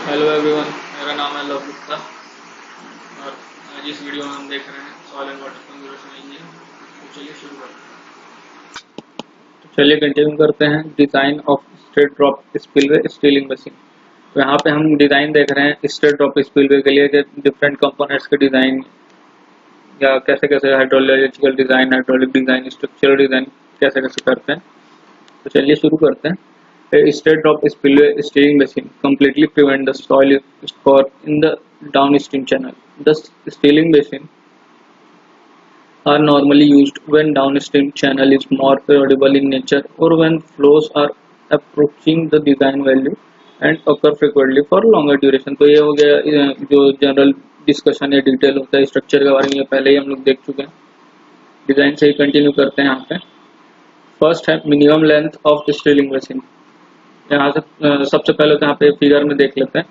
Hello everyone, मेरा नाम है लव गुप्ता और आज इस वीडियो में हम देख रहे हैं soil and water conservation engineer. तो चलिए शुरू करते हैं। तो चलिए कंटिन्यू करते हैं design of straight drop spillway stealing machine. तो यहाँ पे हम डिज़ाइन देख रहे हैं स्ट्रेट ड्रॉप स्पिलवे के लिए डिफरेंट कंपोनेंट्स के डिज़ाइन या कैसे कैसे hydrological design, hydraulic design, structural design कैसे कैसे करते हैं। तो चलिए शुरू करते हैं। A straight drop spillway steering machine completely prevent the soil score in the downstream channel. The steering machine are normally used when downstream channel is more erodible in nature or when flows are approaching the design value and occur frequently for longer duration. तो ये हो गया जो general discussion या detail होता है structure के बारे में, पहले ही हम लोग देख चुके हैं। डिज़ाइन से ही कंटिन्यू करते हैं। यहाँ पे फर्स्ट है minimum length of stilling machine. यहाँ से सबसे पहले तो यहाँ पे फिगर में देख लेते हैं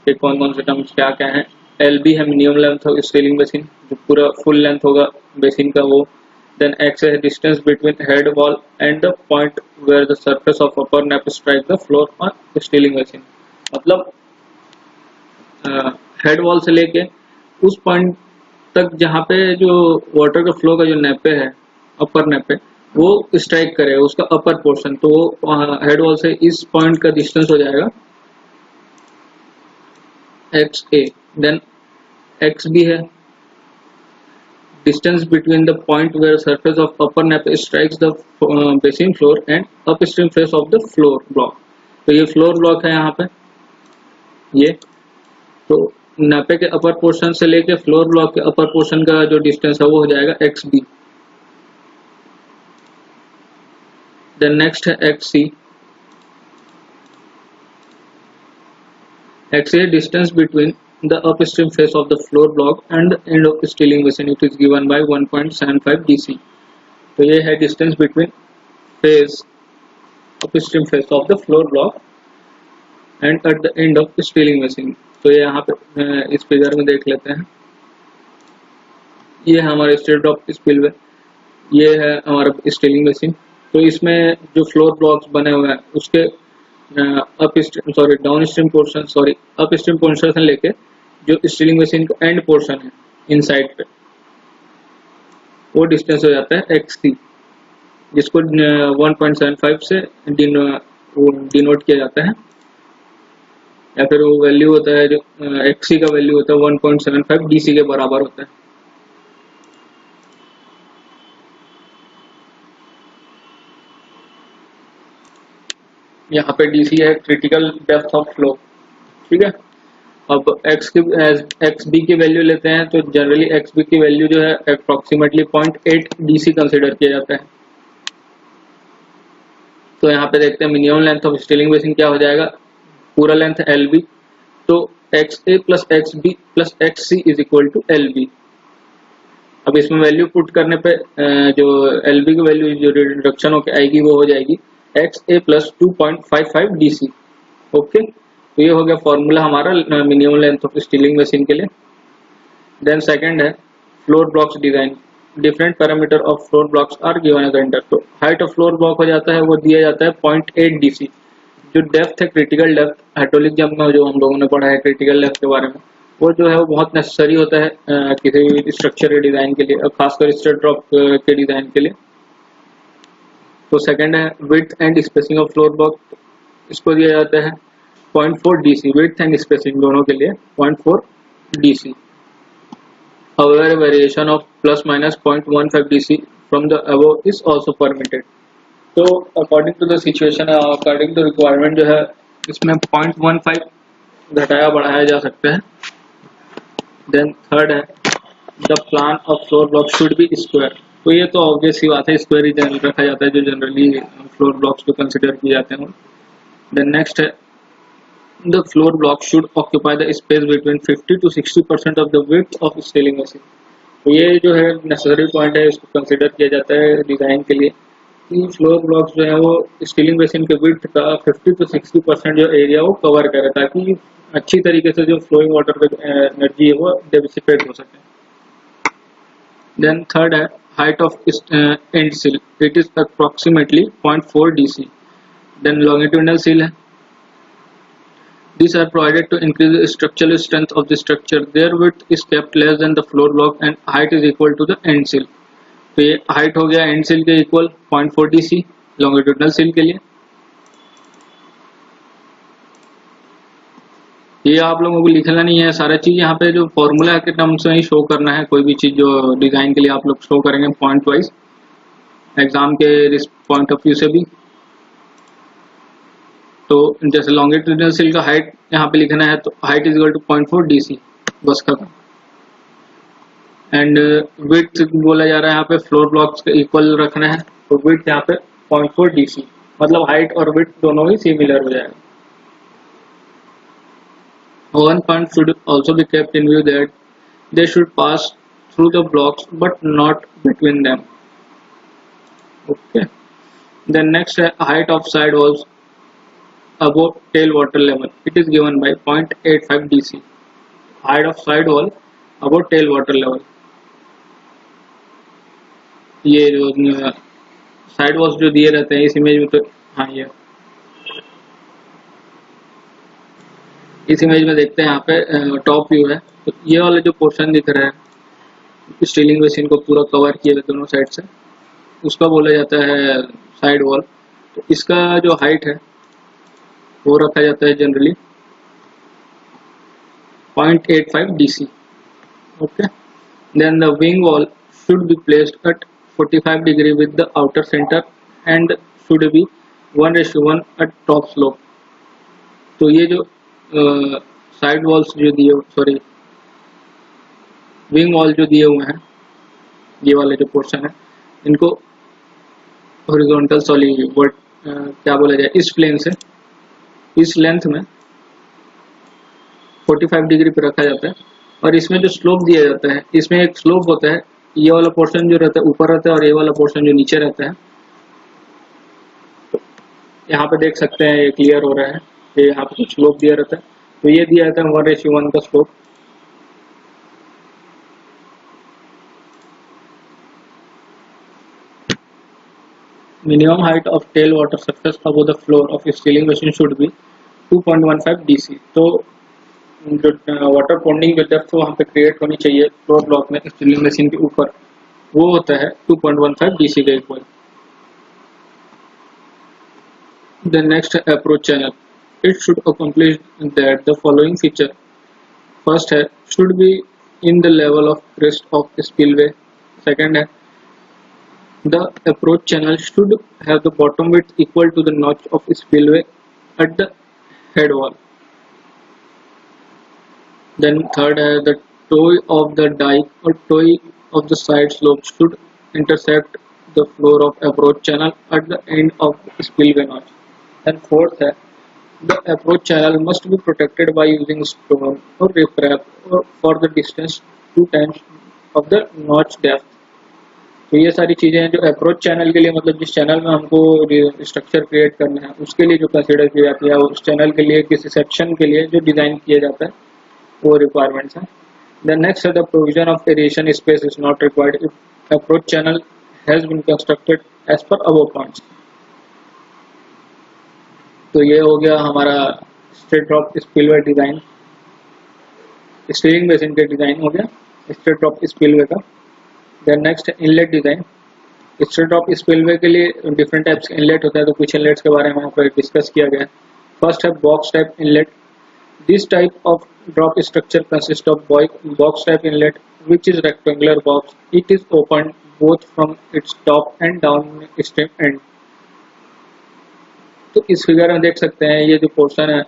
कि कौन कौन से टर्म्स क्या क्या हैं। LB है minimum length of stilling machine, जो पूरा फुल लेंथ होगा बेसिन का वो। देन X है distance between head wall and the point where the surface of upper nappe strike the floor on stilling machine. मतलब हेड वॉल से लेके उस पॉइंट तक जहाँ पे जो वाटर का फ्लो का जो नैपे है, अपर नैपे, वो स्ट्राइक करे उसका अपर पोर्शन, तो वो हेड वॉल से इस पॉइंट का डिस्टेंस हो जाएगा XA। देन XB है distance between the point where surface of upper nappe strikes the basin floor and upstream face of the floor block. तो ये फ्लोर ब्लॉक है यहाँ पे, ये तो नैपे के अपर पोर्शन से लेके फ्लोर ब्लॉक के अपर पोर्शन का जो डिस्टेंस है वो हो जाएगा XB। Then next है XC। XA distance between the upstream face of the floor block and the end of the steeling machine. It is given by 1.75 DC। तो ये है distance between face, upstream face of the floor block and at the end of the steeling machine। तो ये यहाँ पे इस figure में देख लेते हैं। ये है हमारा स्ट्रेट ड्रॉप स्पिलवे, ये है हमारा स्टीलिंग मशीन। तो इसमें जो फ्लोर ब्लॉक्स बने हुए हैं उसके down stream portion up stream portion से लेके जो स्टीलिंग मशीन का एंड पोर्शन है इनसाइड पे, वो डिस्टेंस हो जाता है XC, जिसको 1.75 से डिनोट किया जाता है, या फिर वो वैल्यू होता है जो XC का वैल्यू होता है 1.75 DC के बराबर होता है। यहाँ पे DC है क्रिटिकल डेप्थ ऑफ फ्लो, ठीक है। अब XB की वैल्यू लेते हैं तो जनरली XB की वैल्यू जो है अप्रोक्सीमेटली 0.8 DC कंसिडर किया जाता है। तो यहाँ पे देखते हैं minimum length of stilling basin क्या हो जाएगा, पूरा लेंथ LB, तो XA plus XB plus XC is equal to LB। अब इसमें वैल्यू पुट करने पे जो LB की वैल्यू जो रिडक्शन होकर आएगी वो हो जाएगी XA प्लस 2.55 DC। ओके, तो ये हो गया फॉर्मूला हमारा minimum length of stilling machine के लिए। देन सेकंड है floor blocks design. Different parameter of floor blocks are given as under. तो हाइट ऑफ फ्लोर ब्लॉक हो जाता है, वो दिया जाता है 0.8 DC। जो डेप्थ है क्रिटिकल डेप्थ, हाइड्रोलिक जंप में जो हम लोगों ने पढ़ा है क्रिटिकल डेप्थ के बारे में, वो जो है वो बहुत नेसेसरी होता है किसी भी स्ट्रक्चर के डिजाइन के लिए, खासकर स्ट्रेट ड्रॉप के डिजाइन के लिए। तो सेकंड है width and spacing of floor block, इसको दिया जाता है 0.4 DC, विड्थ एंड स्पेसिंग दोनों के लिए 0.4 DC। However, variation of plus minus 0.15 DC from the above is also permitted। तो according to the situation, according to requirement जो है इसमें 0.15 घटाया बढ़ाया जा सकता है। देन थर्ड है the plan of floor block should be square. तो ये तो ऑब्वियस ही बात है, स्क्वायर ही रखा जाता है जो जनरली फ्लोर ब्लॉक्स को कंसिडर किए जाते हैं। देन नेक्स्ट है the floor block should occupy the space between 50 to 60% of the width of stilling machine. तो ये जो है नेसेसरी पॉइंट है, इसको कंसिडर किया जाता है डिजाइन के लिए कि फ्लोर ब्लॉक्स जो है वो स्टीलिंग मशीन के विड्थ का 50 to 60% जो एरिया वो कवर करे, ताकि अच्छी तरीके से जो फ्लोइंग वाटर का एनर्जी है वो डिसिपेट हो सके। देन थर्ड है height of end sill, it is approximately 0.4 DC। then longitudinal sill है These are provided to increase the structural strength of the structure. Their width is kept less than the floor block and height is equal to the end sill. तो ये height हो गया and sill के equal 0.4 DC longitudinal सिल के लिए। ये आप लोगों को लिखना नहीं है, सारा चीज यहाँ पे जो फॉर्मूला के टर्म्स में ही शो करना है। कोई भी चीज जो डिजाइन के लिए आप लोग शो करेंगे पॉइंट वाइज एग्जाम के पॉइंट ऑफ व्यू से भी। तो जैसे लॉन्गिट्यूडनल सिल का हाइट यहाँ पे लिखना है तो height is equal to 0.4 DC बस खत्म। एंड विड्थ बोला जा रहा है यहाँ पे फ्लोर ब्लॉक्स के इक्वल रखना है तो विड्थ यहाँ पे 0.4 DC मतलब हाइट और विड्थ दोनों ही सिमिलर हो जाएगा। One point should also be kept in view that they should pass through the blocks but not between them. Okay. The next height of side walls above tailwater level. It is given by 0.85 DC. Height of side wall above tailwater level. ये जो side walls जो दिए रहते हैं इस image में, तो हाँ ये इस इमेज में देखते हैं यहाँ पे टॉप व्यू है। तो ये वाला जो पोर्शन दिख रहा है स्टीलिंग बेसिन को पूरा कवर किए हुए दोनों साइड से, उसका बोला जाता है साइड वॉल। तो इसका जो हाइट है वो रखा जाता है generally 0.85 DC। Okay. Then the wing wall should be placed at 45 degree with the outer center and should be 1:1 at top slope। तो ये जो साइड वॉल्स जो दिए, सॉरी विंग वॉल जो दिए हुए हैं, ये वाले जो पोर्शन है इनको हॉरिजॉन्टल सॉलिड क्या बोला जाए, इस प्लेन से इस लेंथ में 45 डिग्री पे रखा जाता है। और इसमें जो स्लोप दिया जाता है, इसमें एक स्लोप होता है, ये वाला पोर्शन जो रहता है ऊपर रहता है और ये वाला पोर्शन जो नीचे रहता है। तो यहाँ पे देख सकते हैं ये क्लियर हो रहा है, ये यहाँ पे कुछ स्लोप दिया रहता है। तो ये दिया जाता है 1:1 का slope. Minimum height of tailwater surface above the floor of a sealing machine should be 2.15 DC। तो जो वाटर पॉन्डिंग जो डेप्थ वहाँ पे क्रिएट होनी चाहिए फ्लोर ब्लॉक में स्टीलिंग मशीन के ऊपर, वो होता है 2.15 DC के equal. The next approach channel, it should accomplish that the following feature. First है should be in the level of crest of spillway। Second है the approach channel should have the bottom width equal to the notch of spillway at the head wall। Then third है the toe of the dike or toe of the side slope should intercept the floor of approach channel at the end of the spillway notch। And fourth है the approach channel must be protected by using stone or riprap or for the distance 2 times of the notch depth। तो ये सारी चीजें हैं जो approach channel के लिए, मतलब जिस चैनल में हमको स्ट्रक्चर क्रिएट करना है उसके लिए जो कंसीडर की जाती है, उस चैनल के लिए किसी सेक्शन के लिए जो डिजाइन किया जाता है वो रिक्वायरमेंट्स हैं। द नेक्स्ट है the provision of aeration space is not required if approach channel has been constructed as per above points. तो ये हो गया हमारा straight drop spillway design, stilling basin के डिजाइन हो गया स्ट्रेट ड्रॉप स्पिलवे का। Then next inlet design. Straight drop spillway के लिए डिफरेंट टाइप्स के इनलेट होता है, तो कुछ इनलेट्स के बारे में यहाँ पर डिस्कस किया गया है। फर्स्ट है box type inlet. This type of drop structure consist of box type inlet which is rectangular box. It is opened both from its top and down stream end। तो इस फिगर में देख सकते हैं ये जो पोर्शन है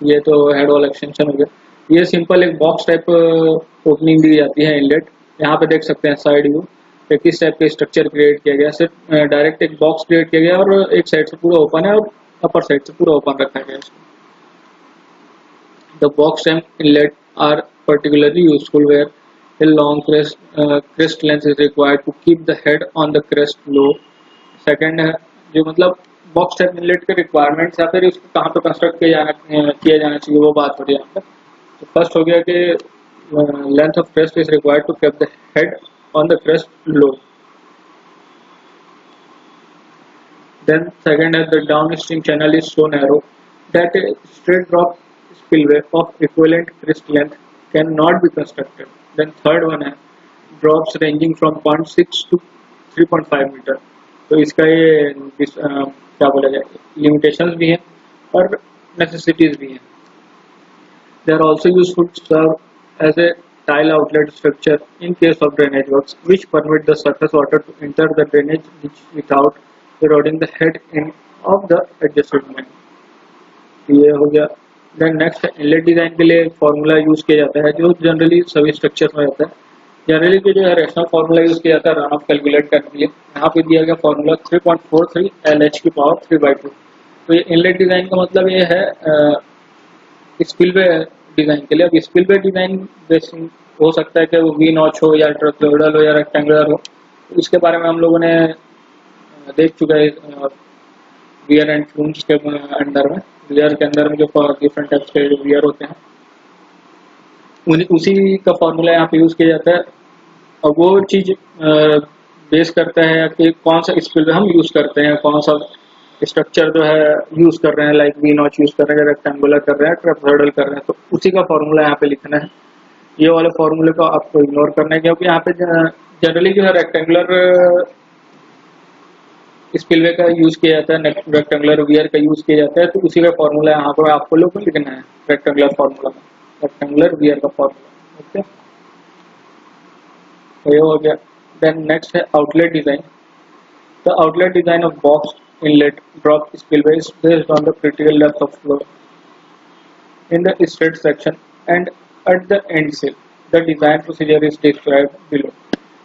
ये तो हेड वॉल एक्सटेंशन हो गया। ये सिंपल एक बॉक्स टाइप ओपनिंग दी जाती है इनलेट। यहाँ पे देख सकते हैं साइड व्यू पे किस टाइप का स्ट्रक्चर क्रिएट किया गया। सिर्फ डायरेक्ट एक बॉक्स क्रिएट किया गया और एक साइड से पूरा ओपन है और अपर साइड से पूरा ओपन रखा गया है। The box type inlet are particularly useful where a long crest length is required to keep the head on the crest low। Second है जो मतलब बॉक्स टाइप इनलेट के रिक्वायरमेंट्स या फिर इसको कहाँ पे कंस्ट्रक्ट किया जाना चाहिए वो बात हो रही है यहाँ पर। तो फर्स्ट हो गया कि length of crest is required to keep the head on the crest लो। देन सेकेंड है the downstream channel is so narrow that straight drop spillway of equivalent crest length cannot be constructed. Then third one है drops ranging from 0.6 to 3.5 metre. तो इसका ये क्या बोला जाए limitations भी हैं और necessities भी हैं. They are also used to serve as a tile outlet structure in case of drainage works, which permit the surface water to enter the drainage ditch without eroding the head end of the adjacent line. ये हो गया. Then next inlet design के लिए formula use किया जाता है जो generally सभी स्ट्रक्चर्स में होता है. जनरली जो है रेशनल फॉर्मूला यूज किया जाता है रन ऑफ कैलकुलेट करने के लिए. यहाँ पे दिया गया फॉर्मूला 3.43 LH की पावर 3/2. तो ये इनलेट डिजाइन का मतलब ये है स्पिलवे डिजाइन के लिए. अब स्पिलवे डिजाइन बेसिंग हो सकता है कि वो वी नॉच हो या ट्रापेजोइडल हो या रेक्टेंगुलर हो. तो इसके बारे में हम लोगों ने देख चुका है वियर एंड फ्लूम्स के अंदर में. वियर के अंदर में जो डिफरेंट टाइप्स के वियर होते हैं उसी का फॉर्मूला यहाँ पे यूज किया जाता है. और वो चीज बेस करता है कि कौन सा स्पिलवे हम यूज करते हैं, कौन सा स्ट्रक्चर जो है यूज कर रहे हैं, लाइक वी नॉच यूज कर रहे हैं, रेक्टेंगुलर कर रहे हैं, ट्रापेजोइडल कर रहे हैं. तो उसी का फॉर्मूला यहाँ पे लिखना है. ये वाले फॉर्मूले को आपको इग्नोर करना है क्योंकि यहाँ पे जनरली जो है रेक्टेंगुलर स्पिलवे का यूज किया जाता है, रेक्टेंगुलर वियर का यूज किया जाता है. तो उसी का फॉर्मूला यहाँ पर आपको लोग को लिखना है रेक्टेंगुलर फॉर्मूला में, रेक्टेंगुलर वियर का फॉर्मूला. ओके, तो ये हो गया. देन नेक्स्ट है outlet design. The outlet design of box inlet drop spillway is based on the critical depth of flow in the straight section and at the end seal. The design procedure is described below.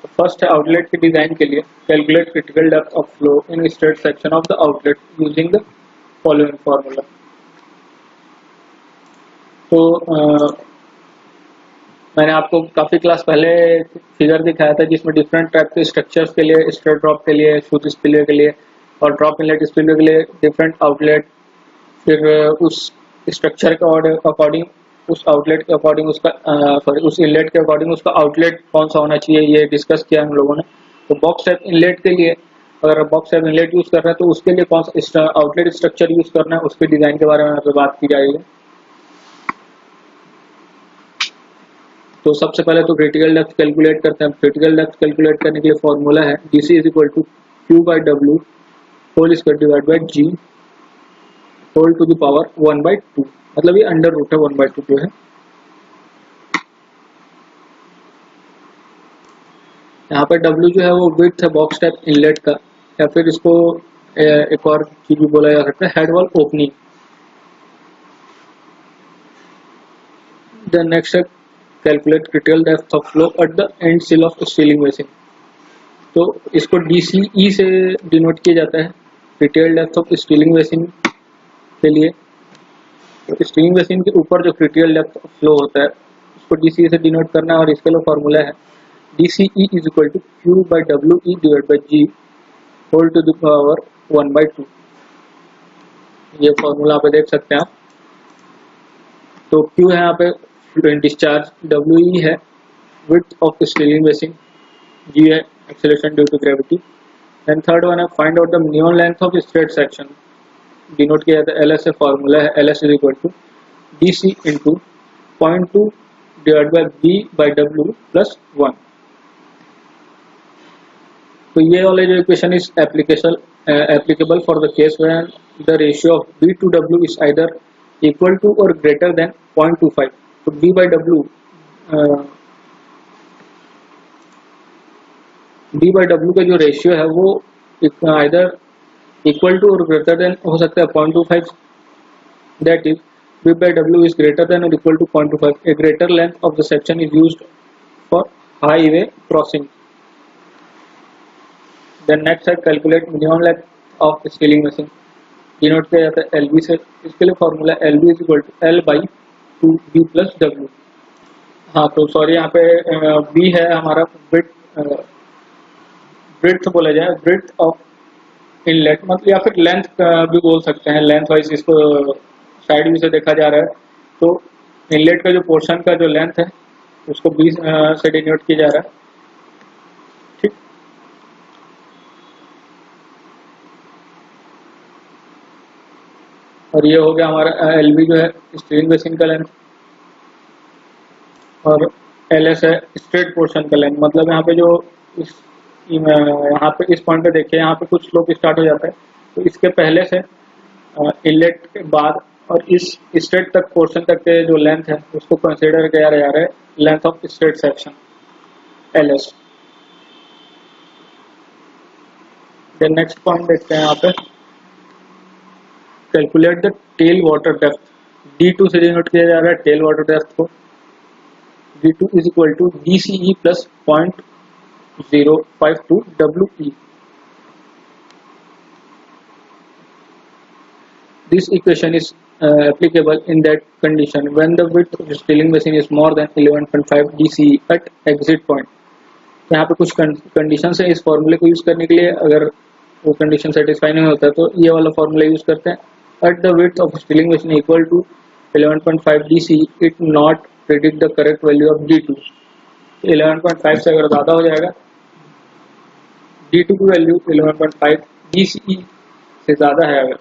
तो first है outlet के design के लिए calculate critical depth of flow in straight section of the outlet using the following formula. तो मैंने आपको काफी class पहले फिगर दिखाया था जिसमें डिफरेंट टाइप के स्ट्रक्चर्स के लिए, स्ट्रेट ड्रॉप के लिए, स्मूथ स्पिलवे के लिए और ड्रॉप इनलेट स्पिलवे के लिए डिफरेंट आउटलेट, फिर उस स्ट्रक्चर के अकॉर्डिंग उस आउटलेट के अकॉर्डिंग उसका उस इनलेट के अकॉर्डिंग उसका आउटलेट कौन सा होना चाहिए ये डिस्कस किया हम लोगों ने. तो बॉक्स टाइप इनलेट के लिए अगर बॉक्स टाइप इनलेट यूज कर रहे हैं तो उसके लिए कौन सा आउटलेट स्ट्रक्चर यूज करना है उसके डिजाइन के बारे में यहाँ पे बात की जाएगी. तो सबसे पहले तो क्रिटिकल डेप्थ कैलकुलेट करते हैं. क्रिटिकल डेप्थ कैलकुलेट करने के लिए फॉर्मूला है DC is equal to Q/W whole square divide by G whole to the power 1/2. मतलब ये अंडर रूट है 1/2 जो है. यहाँ पे W जो है वो विड्थ है बॉक्स टाइप इनलेट का, या फिर इसको एक और चीज भी बोला जा सकता है head wall opening. Then next है calculate critical depth of flow at the end sill of stilling basin. तो इसको DCE से डिनोट किया जाता है critical depth of stilling basin के लिए. तो स्टीलिंग बेसिन के ऊपर जो क्रिटिकल डेप्थ ऑफ फ्लो होता है उसको DCE से डिनोट करना है और इसके लिए फॉर्मूला है DCE is equal to Q/WE divide by G whole to the power 1/2. ये फॉर्मूला आप देख सकते हैं आप. तो Q है यहाँ पे डिस्चार्ज, WE है width of stilling basin, G है acceleration due to gravity. And third one है find out the minimum length of straight section. Denote किया जाता है LS से. फॉर्मूला है LS is equal to DC into 0.2 divide by B/W plus 1. तो ये वाले जो equation is applicable for the case when the ratio of B to W is either equal to और ग्रेटर देन 0.25. तो B/W का जो ratio है वो आइदर इक्वल टू और ग्रेटर देन हो सकता है 0.25. That is B/W is greater than or equal to 0.25. A greater length of the section is used for highway crossing. Then next है calculate minimum length of stealing machine. Denote किया जाता है LB से. इसके लिए formula LB is equal to L/2B plus W. हाँ तो sorry यहाँ पे B है हमारा ब्रेड्थ बोला जाए, ब्रेड्थ ऑफ इनलेट मतलब या फिर लेंथ भी बोल सकते हैं. लेंथ वाइज इसको साइड व्यू से देखा जा रहा है तो इनलेट का जो पोर्शन का जो लेंथ है उसको 20 से डिनोट किया जा रहा है. ठीक. और ये हो गया हमारा एल बी जो है स्टीलिंग बेसिन का लेंथ, और एल एस है स्ट्रेट पोर्शन का लेंथ। मतलब यहाँ पे जो यहाँ पे इस पॉइंट पे देखिए, यहाँ पे कुछ स्लोप स्टार्ट हो जाता है, तो इसके पहले से इनलेट के बाद और इस स्ट्रेट तक पोर्शन तक के जो लेंथ है उसको कंसिडर किया जा रहा है length of straight section L S. Then next point देखते हैं यहाँ पे, calculate the tail water depth. D2 से डिनोट किया जा रहा है टेल वाटर डेप्थ को। D2 is equal to DCE plus 0.052 WE। This equation is applicable in that condition when the width of the stirling basin is more than 11.5 DCE at exit point। यहाँ पे कुछ condition है इस फॉर्मूले को use करने के लिए, अगर वो कंडीशन सेटिस्फाई नहीं होता है तो ये वाला फॉर्मूला यूज करते हैं। At the width of stilling basin equal to 11.5 DCE it not predict the correct value of D2। 11.5 से अगर ज़्यादा हो जाएगा, D2 की वैल्यू 11.5 DCE से ज़्यादा है अगर,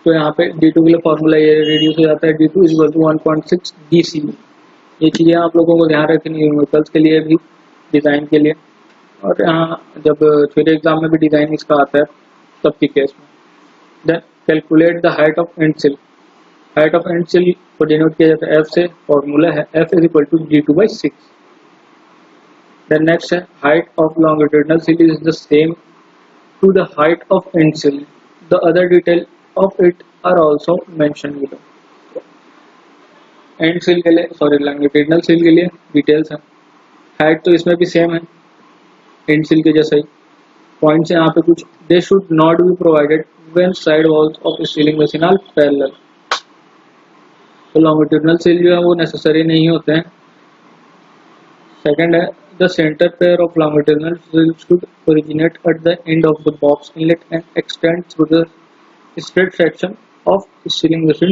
तो यहाँ पे D2 के लिए फॉर्मूला ये रिड्यूस हो जाता है, D2 is equal to 1.6 DCE। ये चीज़ें आप लोगों को ध्यान रखनी है न्यूमेरिकल्स के लिए भी, डिज़ाइन के लिए, और यहाँ जब थ्योरी एग्जाम में भी डिज़ाइन इसका आता है तब की केस में। Then calculate the height of end sill. Height of end sill को डिनोट किया जाता है F से, फॉर्मूला है F is equal to D2/6। Then next है height of longitudinal sill is the same to the height of end sill, the other detail of it are also mentioned below। End sill के लिए, sorry longitudinal सिल के लिए details हैं। Height तो इसमें भी सेम है एंड सिल के जैसा ही। पॉइंट्स यहाँ पे कुछ, they should not be provided when side walls of stilling basin are parallel. तो लॉन्गिट्यूडिनल सिल जो है वो नेसेसरी नहीं होते हैं। सेकंड है the centre pair of longitudinal sill should originate at the end of the box inlet and extend through the straight section of stirling basin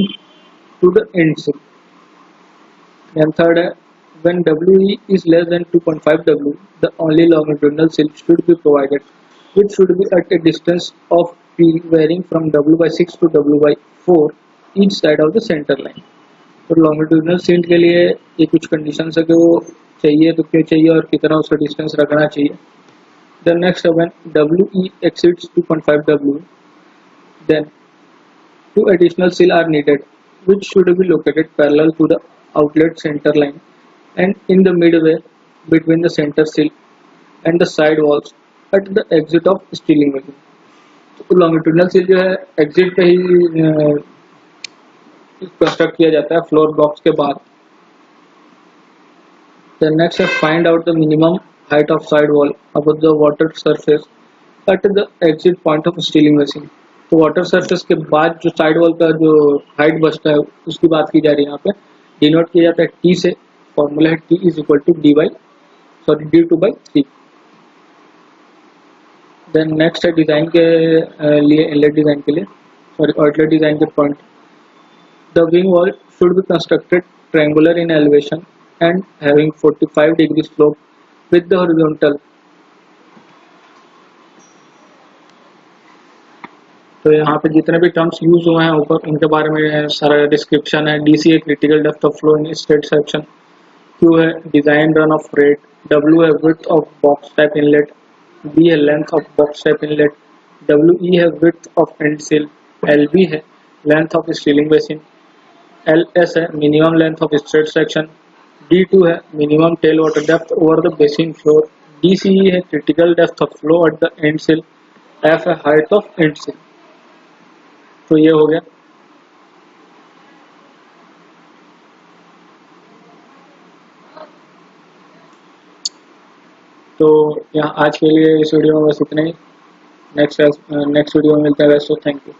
to the end sill। Then third है when WE is less than 2.5 W, the only longitudinal sill should be provided, which should be at a distance of P varying from W/6 to W/4 each side of the center line। तो longitudinal sill के लिए ये कुछ conditions है कि वो चाहिए तो क्यों चाहिए और कितना उसका distance रखना चाहिए। Then next है when WE exceeds 2.5 W, then 2 additional sill are needed, which should be located parallel to the outlet center line and in the midway between the center sill and the side walls at the exit of stirling basin। तो longitudinal sill जो है exit पे ही construct किया जाता है floor blocks के बाद। Then next है find out the minimum height of side wall above the water surface at the exit point of stirling basin। तो वाटर सरफेस के बाद जो साइड वॉल का जो हाइट बचता है उसकी बात की जा रही है। यहाँ पे डिनोट किया जाता है T से, फॉर्मूला है T is equal to D2/3। Then next है डिजाइन के लिए, इनलेट डिजाइन के लिए, सॉरी आउटलेट डिजाइन के point. The wing wall should be constructed triangular in elevation and having 45 degree slope with the horizontal. तो यहाँ पे जितने भी टर्म्स यूज हुए हैं ऊपर उनके बारे में सारा डिस्क्रिप्शन है। DC है critical depth of flow in straight section, Q है design run off rate, W है width of box type inlet, B है length of box type inlet, WE है width of end sill, LB है length of stilling basin, LS है minimum length of straight section, D2 है minimum tail water depth over the basin floor, DCE है critical depth of flow at the end सिल, F है height of end सिल। तो ये हो गया। तो यहाँ आज के लिए इस वीडियो में बस इतना ही। नेक्स्ट वीडियो में मिलते हैं। वैसे थैंक यू।